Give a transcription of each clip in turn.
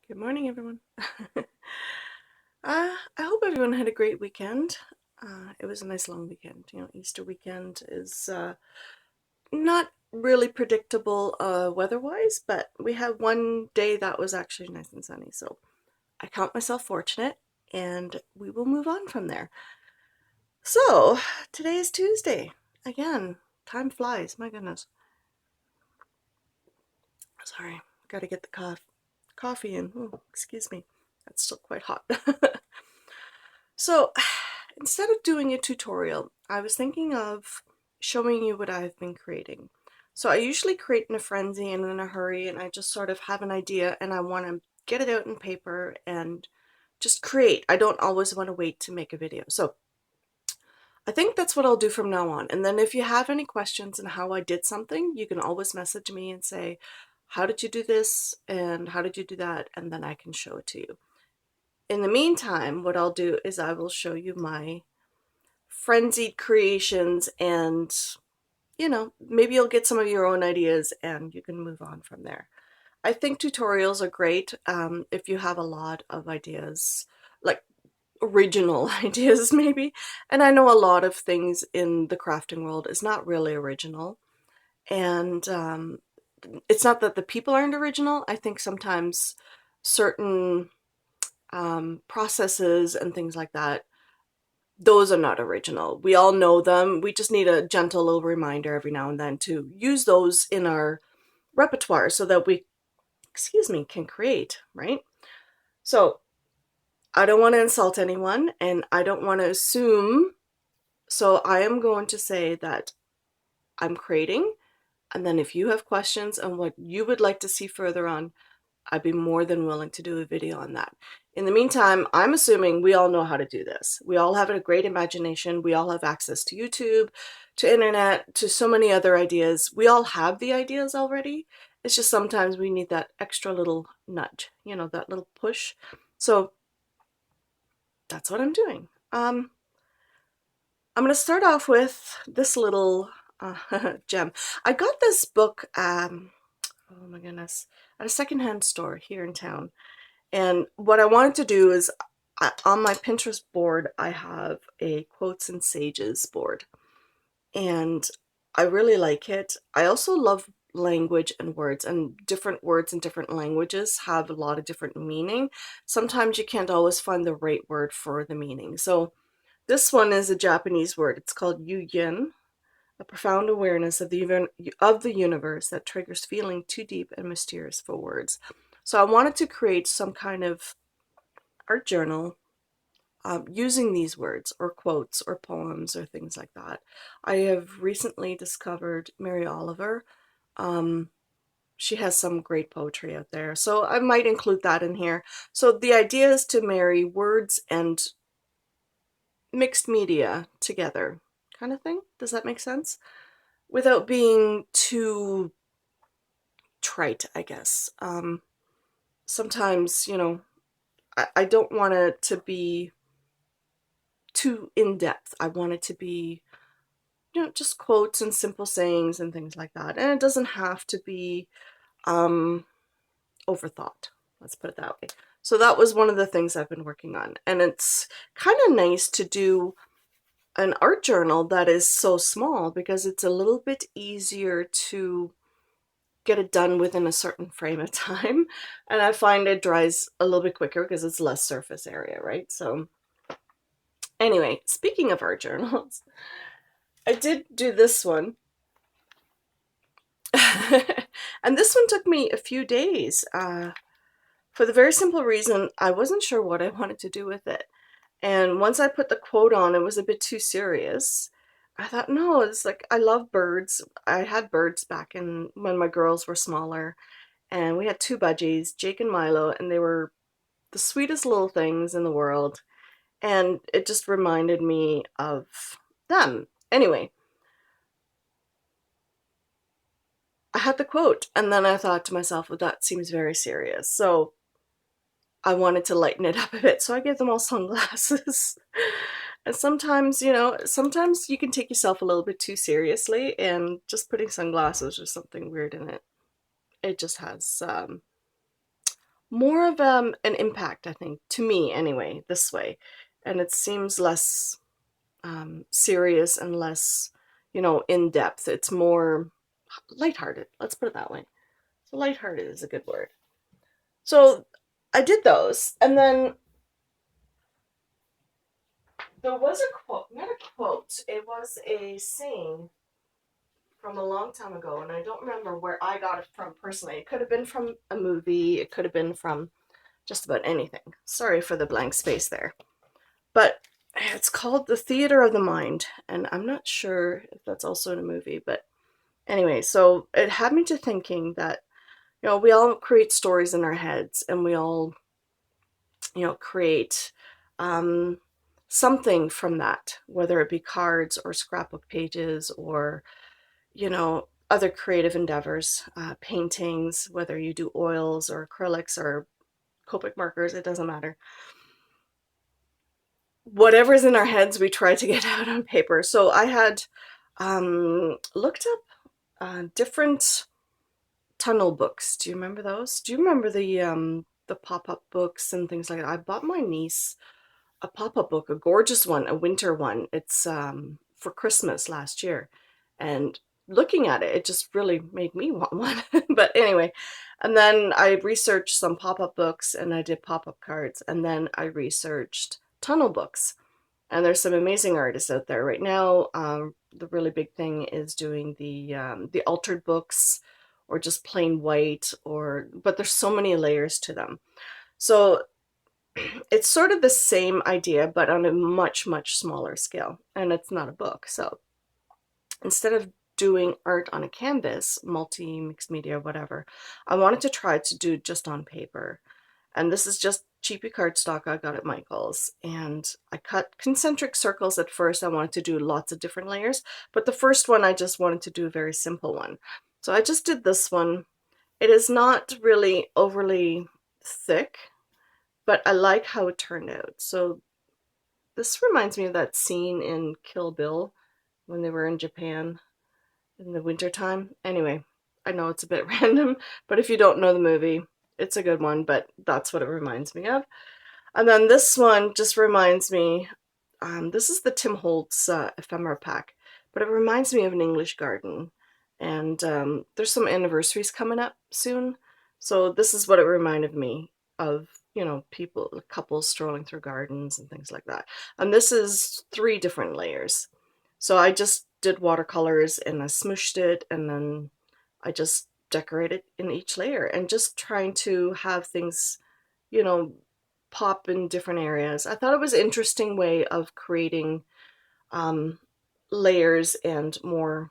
Good morning, everyone. I hope everyone had a great weekend. It was a nice long weekend. You know, Easter weekend is not really predictable weather-wise, but we had one day that was actually nice and sunny. So I count myself fortunate, and we will move on from there. So today is Tuesday. Again, time flies. My goodness. Sorry, got to get the coffee in. Oh, excuse me. That's still quite hot. So instead of doing a tutorial, I was thinking of showing you what I've been creating. So I usually create in a frenzy and in a hurry, and I just sort of have an idea and I want to get it out in paper and just create. I don't always want to wait to make a video. So I think that's what I'll do from now on. And then if you have any questions on how I did something, you can always message me and say, how did you do this? And how did you do that? And then I can show it to you. In the meantime, what I'll do is I will show you my frenzied creations, and maybe you'll get some of your own ideas and you can move on from there. I think tutorials are great if you have a lot of ideas, like original ideas maybe. And I know a lot of things in the crafting world is not really original, and it's not that the people aren't original. I think sometimes certain processes and things like that, those are not original. We all know them. We just need a gentle little reminder every now and then to use those in our repertoire so that we, excuse me, can create, right? So I don't want to insult anyone and I don't want to assume. So I am going to say that I'm creating, and then if you have questions on what you would like to see further on, I'd be more than willing to do a video on that. In the meantime, I'm assuming we all know how to do this. We all have a great imagination. We all have access to YouTube, to internet, to so many other ideas. We all have the ideas already. It's just sometimes we need that extra little nudge, that little push. So that's what I'm doing. I'm going to start off with this little gem. I got this book, oh my goodness, at a secondhand store here in town. And what I wanted to do is, on my Pinterest board, I have a quotes and sages board. And I really like it. I also love language and different words in different languages have a lot of different meaning. Sometimes you can't always find the right word for the meaning. So this one is a Japanese word. It's called Yuyin, a profound awareness of the universe that triggers feeling too deep and mysterious for words. So I wanted to create some kind of art journal using these words or quotes or poems or things like that. I have recently discovered Mary Oliver. Um, she has some great poetry out there, so I might include that in here. So the idea is to marry words and mixed media together, kind of thing. Does that make sense? Without being too trite, I guess. Sometimes, I don't want it to be too in-depth. I want it to be, just quotes and simple sayings and things like that. And it doesn't have to be overthought. Let's put it that way. So that was one of the things I've been working on. And it's kind of nice to do an art journal that is so small because it's a little bit easier to get it done within a certain frame of time. And I find it dries a little bit quicker because it's less surface area, right? So anyway, speaking of art journals, I did do this one. And this one took me a few days for the very simple reason I wasn't sure what I wanted to do with it. And once I put the quote on, it was a bit too serious. I thought, no, it's like, I love birds. I had birds back when my girls were smaller. And we had two budgies, Jake and Milo, and they were the sweetest little things in the world. And it just reminded me of them. Anyway, I had the quote, and then I thought to myself, well, that seems very serious. So I wanted to lighten it up a bit, so I gave them all sunglasses. And sometimes you can take yourself a little bit too seriously, and just putting sunglasses or something weird in it, it just has more of an impact, I think, to me anyway, this way. And it seems less serious and less, in depth. It's more lighthearted. Let's put it that way. So lighthearted is a good word. So I did those, and then there was a quote, not a quote, it was a saying from a long time ago, and I don't remember where I got it from personally. It could have been from a movie, it could have been from just about anything. Sorry for the blank space there. But it's called The Theater of the Mind, and I'm not sure if that's also in a movie, but anyway, so it had me to thinking that, we all create stories in our heads, and we all, create um, something from that, whether it be cards or scrapbook pages or, other creative endeavors, paintings, whether you do oils or acrylics or Copic markers, it doesn't matter. Whatever's in our heads, we try to get out on paper. So I had looked up different tunnel books. Do you remember those? Do you remember the pop-up books and things like that? I bought my niece a pop-up book, a gorgeous one, a winter one. It's for Christmas last year. And looking at it, it just really made me want one. But anyway, and then I researched some pop-up books and I did pop-up cards, and then I researched tunnel books. And there's some amazing artists out there right now. The really big thing is doing the altered books, or just plain white, but there's so many layers to them. So it's sort of the same idea, but on a much, much smaller scale. And it's not a book. So instead of doing art on a canvas, multi, mixed media, whatever, I wanted to try to do just on paper. And this is just cheapy cardstock I got at Michael's. And I cut concentric circles at first. I wanted to do lots of different layers, but the first one I just wanted to do a very simple one. So I just did this one. It is not really overly thick, but I like how it turned out. So this reminds me of that scene in Kill Bill when they were in Japan in the wintertime. Anyway, I know it's a bit random, but if you don't know the movie, it's a good one, but that's what it reminds me of. And then this one just reminds me, this is the Tim Holtz ephemera pack, but it reminds me of an English garden. And there's some anniversaries coming up soon. So this is what it reminded me of, people, couples strolling through gardens and things like that. And this is 3 different layers. So I just did watercolors and I smooshed it, and then I just decorated in each layer, and just trying to have things, you know, pop in different areas. I thought it was an interesting way of creating um, layers and more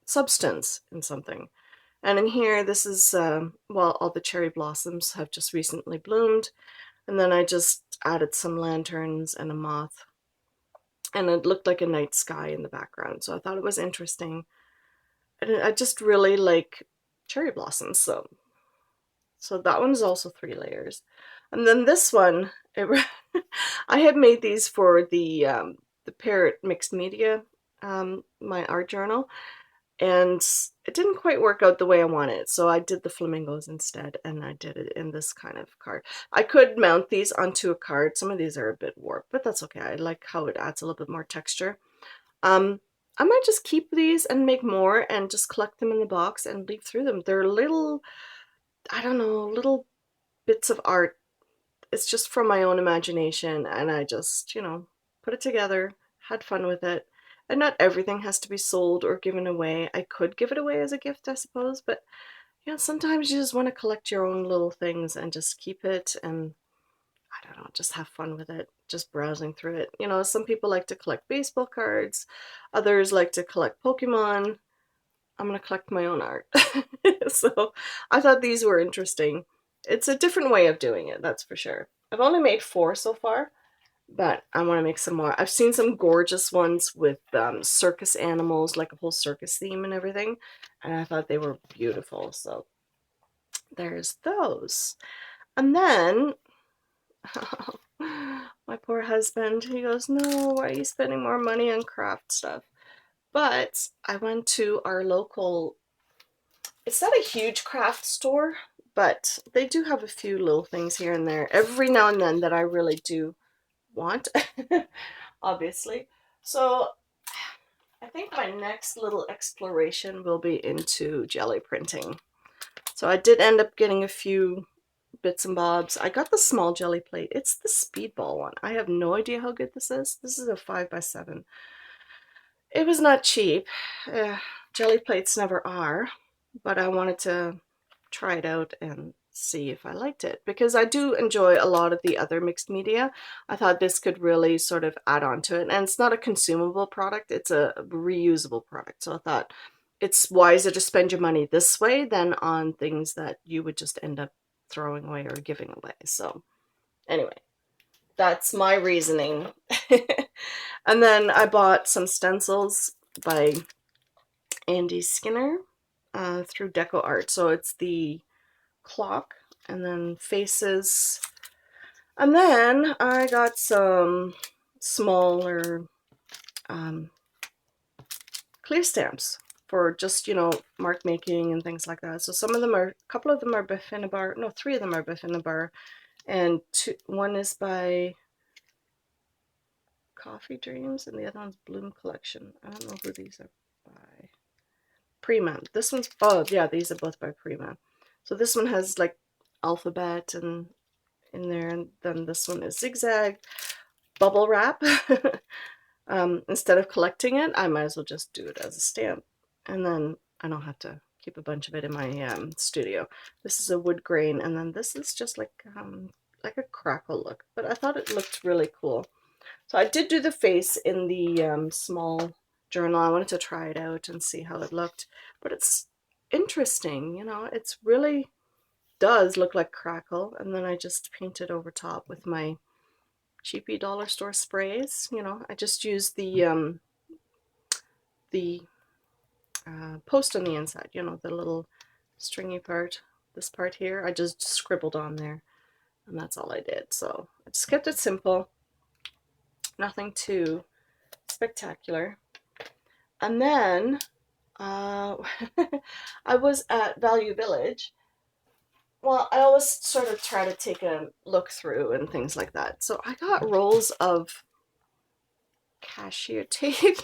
substance in something. And in here, this is, well, all the cherry blossoms have just recently bloomed. And then I just added some lanterns and a moth. And it looked like a night sky in the background. So I thought it was interesting. And I just really like cherry blossoms. So that one is also 3 layers. And then this one, I had made these for the Parrot Mixed Media, my art journal, and it didn't quite work out the way I wanted. So I did the flamingos instead, and I did it in this kind of card. I could mount these onto a card. Some of these are a bit warped, but that's okay. I like how it adds a little bit more texture. Um, I might just keep these and make more and just collect them in the box and leaf through them. They're little, I don't know, little bits of art. It's just from my own imagination, and I just, put it together, had fun with it. And not everything has to be sold or given away. I could give it away as a gift, I suppose, but sometimes you just want to collect your own little things and just keep it, and I don't know, just have fun with it, just browsing through it. Some people like to collect baseball cards, others like to collect Pokemon. I'm going to collect my own art. So I thought these were interesting. It's a different way of doing it, that's for sure. I've only made 4 so far, but I want to make some more. I've seen some gorgeous ones with circus animals, like a whole circus theme and everything, and I thought they were beautiful. So there's those. And then my poor husband, he goes, "No, why are you spending more money on craft stuff?" But I went to our local, it's not a huge craft store, but they do have a few little things here and there every now and then that I really do want, obviously. So I think my next little exploration will be into jelly printing. So I did end up getting a few bits and bobs. I got the small jelly plate. It's the Speedball one. I have no idea how good this is. This is a 5x7. It was not cheap. Jelly plates never are, but I wanted to try it out and see if I liked it, because I do enjoy a lot of the other mixed media. I thought this could really sort of add on to it, and it's not a consumable product, it's a reusable product. So I thought it's wiser to spend your money this way than on things that you would just end up throwing away or giving away. So anyway, that's my reasoning. And then I bought some stencils by Andy Skinner through Deco Art. So it's the clock and then faces. And then I got some smaller clear stamps for just, you know, mark making and things like that. So some of them are, a couple of them are by Finnabar. No, 3 of them are by Finnabar. And one is by Coffee Dreams and the other one's Bloom Collection. I don't know who these are by. Prima. This one's, oh yeah, these are both by Prima. So this one has like alphabet and in there, and then this one is zigzag bubble wrap. Instead of collecting it, I might as well just do it as a stamp, and then I don't have to keep a bunch of it in my studio. This is a wood grain, and then this is just like a crackle look, but I thought it looked really cool. So I did do the face in the small journal. I wanted to try it out and see how it looked, but it's interesting, you know, it's really does look like crackle. And then I just painted over top with my cheapy dollar store sprays. You know, I just used the post on the inside, you know, the little stringy part, this part here, I just scribbled on there, and that's all I did. So I just kept it simple, nothing too spectacular. And then I was at Value Village. Well, I always sort of try to take a look through and things like that. So I got rolls of cashier tape.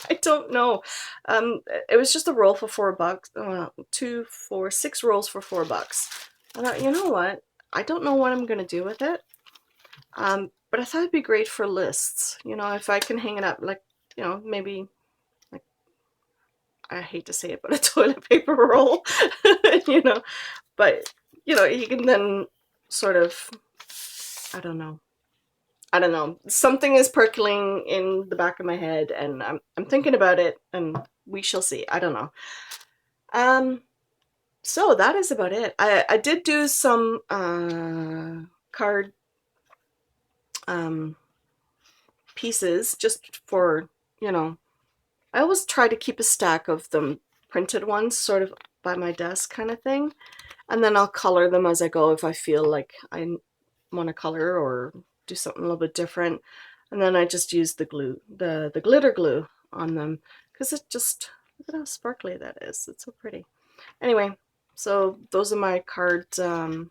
I don't know. It was just a roll for $4. 2, 4, 6 rolls for $4. I thought, you know what? I don't know what I'm gonna do with it. But I thought it'd be great for lists. You know, if I can hang it up, like, you know, maybe like, I hate to say it, but a toilet paper roll, you know, but you know, you can then sort of, I don't know. Something is percolating in the back of my head, and I'm thinking about it, and we shall see. I don't know. So that is about it. I did do some card pieces just for, you know, I always try to keep a stack of them printed ones sort of by my desk kind of thing. And then I'll color them as I go if I feel like I want to color or do something a little bit different. And then I just use the glue, the glitter glue on them, because it just, look at how sparkly that is. It's so pretty. Anyway, so those are my cards, not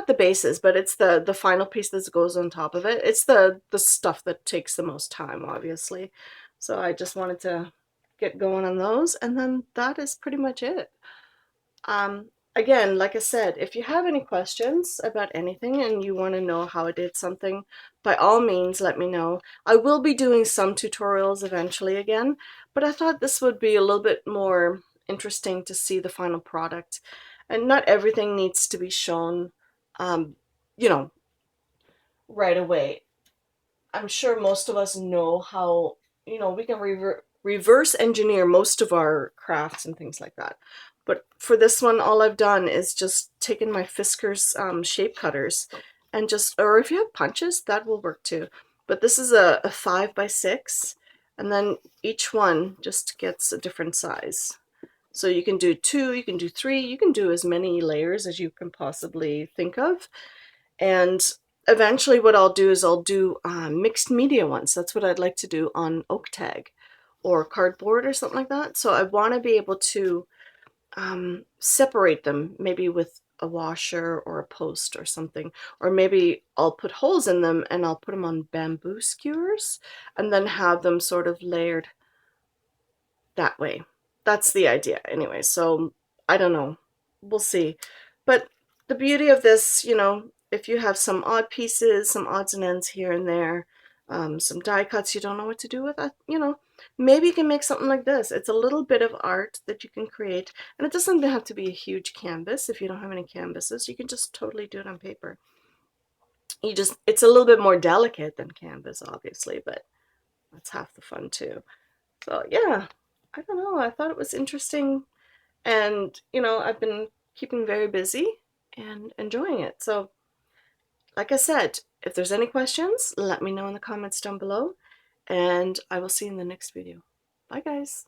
the bases, but it's the final piece that goes on top of it. It's the stuff that takes the most time, obviously. So I just wanted to get going on those, and then that is pretty much it. Again, like I said, if you have any questions about anything and you want to know how I did something, by all means, let me know. I will be doing some tutorials eventually again, but I thought this would be a little bit more interesting to see the final product. And not everything needs to be shown, you know, right away. I'm sure most of us know how, you know, we can reverse engineer most of our crafts and things like that. But for this one, all I've done is just taken my Fiskars shape cutters and just, or if you have punches, that will work too. But this is a 5x6, and then each one just gets a different size. So you can do 2, you can do 3, you can do as many layers as you can possibly think of. And eventually what I'll do is I'll do mixed media ones. That's what I'd like to do on oak tag or cardboard or something like that. So I want to be able to separate them, maybe with a washer or a post or something. Or maybe I'll put holes in them and I'll put them on bamboo skewers and then have them sort of layered that way. That's the idea anyway. So I don't know. We'll see. But the beauty of this, you know, if you have some odd pieces, some odds and ends here and there, some die cuts you don't know what to do with, you know, maybe you can make something like this. It's a little bit of art that you can create, and it doesn't have to be a huge canvas. If you don't have any canvases, you can just totally do it on paper. It's a little bit more delicate than canvas, obviously, but that's half the fun too. So yeah, I don't know. I thought it was interesting, and you know, I've been keeping very busy and enjoying it. So, like I said, if there's any questions, let me know in the comments down below, and I will see you in the next video. Bye, guys.